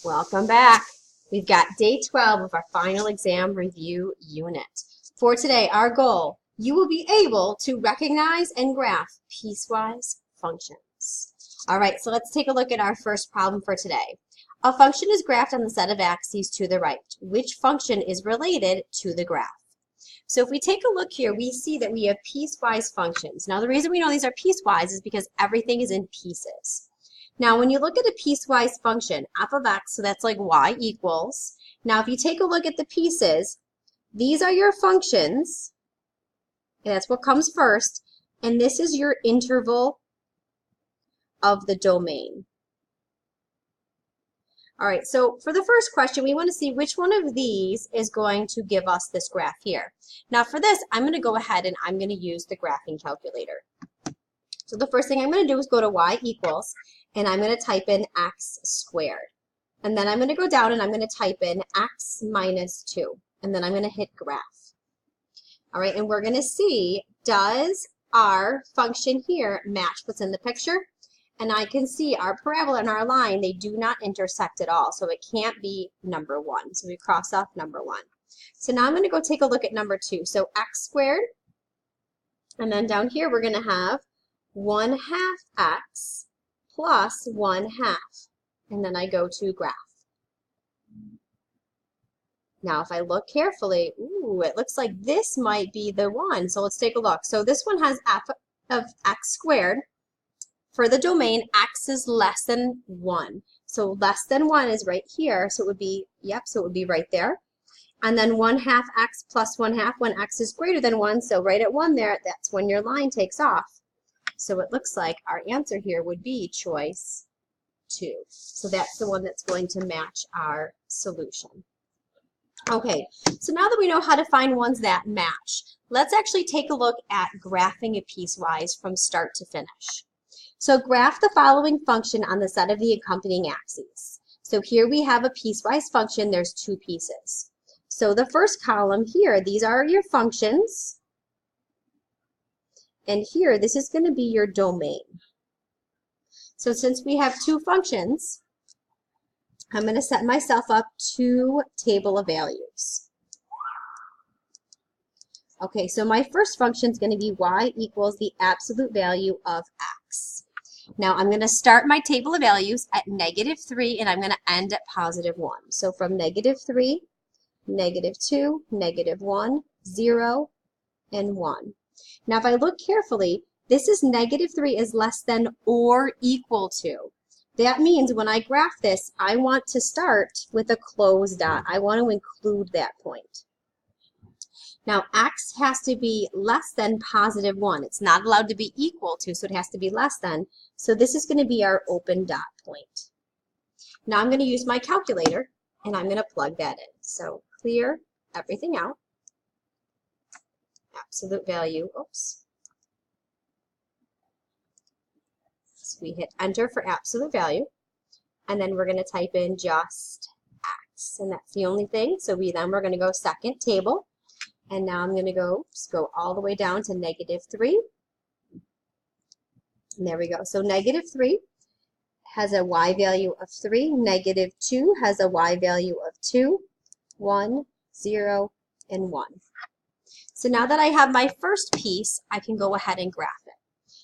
Welcome back. We've got day 12 of our final exam review unit. For today, our goal, you will be able to recognize and graph piecewise functions. All right, so let's take a look at our first problem for today. A function is graphed on the set of axes to the right. Which function is related to the graph? So if we take a look here, we see that we have piecewise functions. Now the reason we know these are piecewise is because everything is in pieces. Now, when you look at a piecewise function, f of x, so that's like y equals. Now, if you take a look at the pieces, these are your functions, and that's what comes first, and this is your interval of the domain. All right, so for the first question, we want to see which one of these is going to give us this graph here. Now, for this, I'm going to go ahead and I'm going to use the graphing calculator. So the first thing I'm going to do is go to y equals, and I'm going to type in x squared. And then I'm going to go down and I'm going to type in x minus 2. And then I'm going to hit graph. All right, and we're going to see, does our function here match what's in the picture? And I can see our parabola and our line, they do not intersect at all. So it can't be number 1. So we cross off number 1. So now I'm going to go take a look at number 2. So x squared. And then down here we're going to have 1/2 x plus 1/2. And then I go to graph. Now if I look carefully, ooh, it looks like this might be the one. So let's take a look. So this one has f of x squared. For the domain, x is less than 1. So less than 1 is right here. So it would be, yep, so it would be right there. And then 1/2 x plus 1/2 when x is greater than 1. So right at 1 there, that's when your line takes off. So it looks like our answer here would be choice 2. So that's the one that's going to match our solution. Okay, so now that we know how to find ones that match, let's actually take a look at graphing a piecewise from start to finish. So graph the following function on the set of the accompanying axes. So here we have a piecewise function. There's 2 pieces. So the first column here, these are your functions. And here, this is going to be your domain. So since we have 2 functions, I'm going to set myself up 2 table of values. Okay, so my first function is going to be y equals the absolute value of x. Now I'm going to start my table of values at -3 and I'm going to end at +1. So from -3, -2, -1, 0, and 1. Now if I look carefully, this is -3 is less than or equal to. That means when I graph this, I want to start with a closed dot. I want to include that point. Now x has to be less than +1. It's not allowed to be equal to, so it has to be less than. So this is going to be our open dot point. Now I'm going to use my calculator and I'm going to plug that in. So clear everything out. Absolute value, oops. So we hit enter for absolute value, and then we're going to type in just x, and that's the only thing. So we're going to go second table, and now I'm going to go all the way down to -3. And there we go. So -3 has a y value of 3, -2 has a y value of 2, 1, 0, and 1. So now that I have my first piece, I can go ahead and graph it.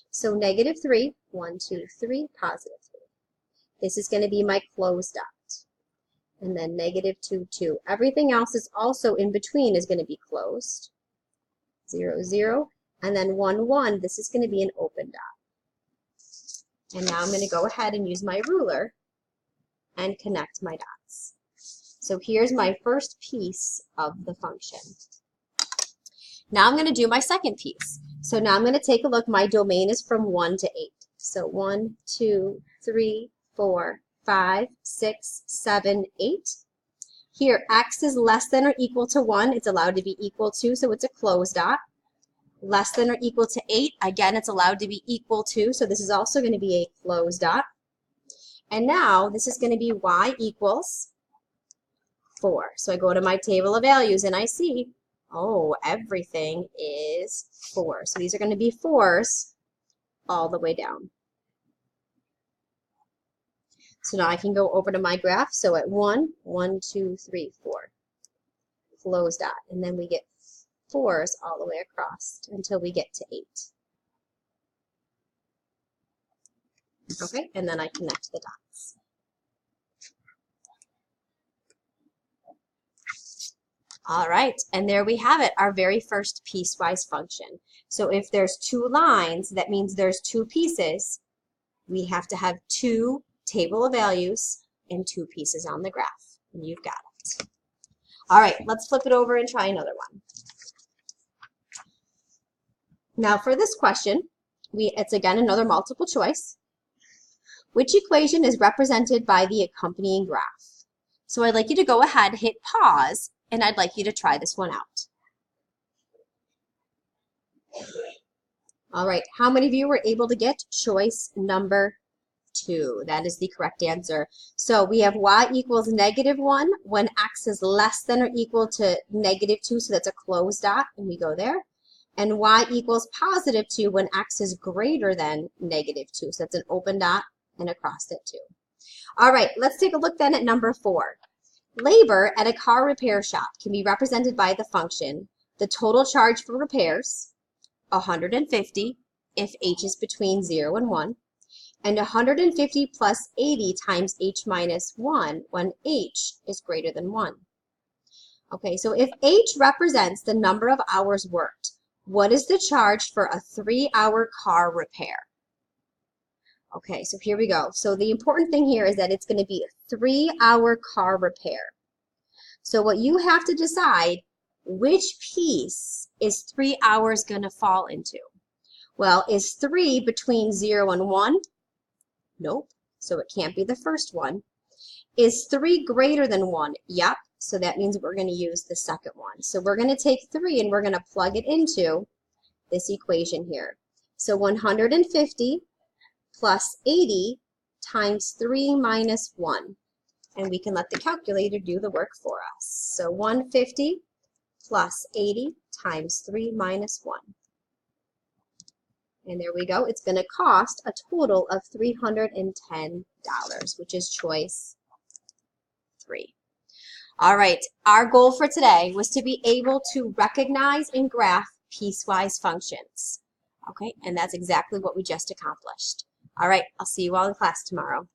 So -3, 1, 2, 3, +3. This is going to be my closed dot. And then -2, 2. Everything else is also in between is going to be closed. 0, 0. And then 1, 1. This is going to be an open dot. And now I'm going to go ahead and use my ruler and connect my dots. So here's my first piece of the function. Now I'm going to do my second piece. So now I'm going to take a look. My domain is from 1 to 8. So 1, 2, 3, 4, 5, 6, 7, 8. Here, x is less than or equal to 1. It's allowed to be equal to, so it's a closed dot. Less than or equal to 8. Again, it's allowed to be equal to, so this is also going to be a closed dot. And now this is going to be y equals 4. So I go to my table of values and I see, oh, everything is 4. So these are going to be 4s all the way down. So now I can go over to my graph. So at 1, 1, 2, 3, 4. Close dot. And then we get 4s all the way across until we get to 8. Okay, and then I connect the dots. All right, and there we have it, our very first piecewise function. So if there's 2 lines, that means there's 2 pieces. We have to have 2 table of values and 2 pieces on the graph, and you've got it. All right, let's flip it over and try another one. Now for this question, it's again another multiple choice. Which equation is represented by the accompanying graph? So I'd like you to go ahead, hit pause, and I'd like you to try this one out. All right, how many of you were able to get choice number 2? That is the correct answer. So we have y equals -1 when x is less than or equal to -2, so that's a closed dot, and we go there. And y equals +2 when x is greater than -2, so that's an open dot and across it too. All right, let's take a look then at number 4. Labor at a car repair shop can be represented by the function, the total charge for repairs, 150 if h is between 0 and 1, and 150 plus 80 times h minus 1 when h is greater than 1. Okay, so if h represents the number of hours worked, what is the charge for a 3-hour car repair? Okay, so here we go. So the important thing here is that it's going to be a 3-hour car repair. So what you have to decide, which piece is 3 hours going to fall into? Well, is 3 between 0 and 1? Nope, so it can't be the first one. Is 3 greater than 1? Yep, so that means we're going to use the second one. So we're going to take 3 and we're going to plug it into this equation here. So 150 plus 80 times 3 minus 1. And we can let the calculator do the work for us. So 150 plus 80 times 3 minus 1. And there we go. It's going to cost a total of $310, which is choice 3. All right, our goal for today was to be able to recognize and graph piecewise functions. Okay, and that's exactly what we just accomplished. All right, I'll see you all in class tomorrow.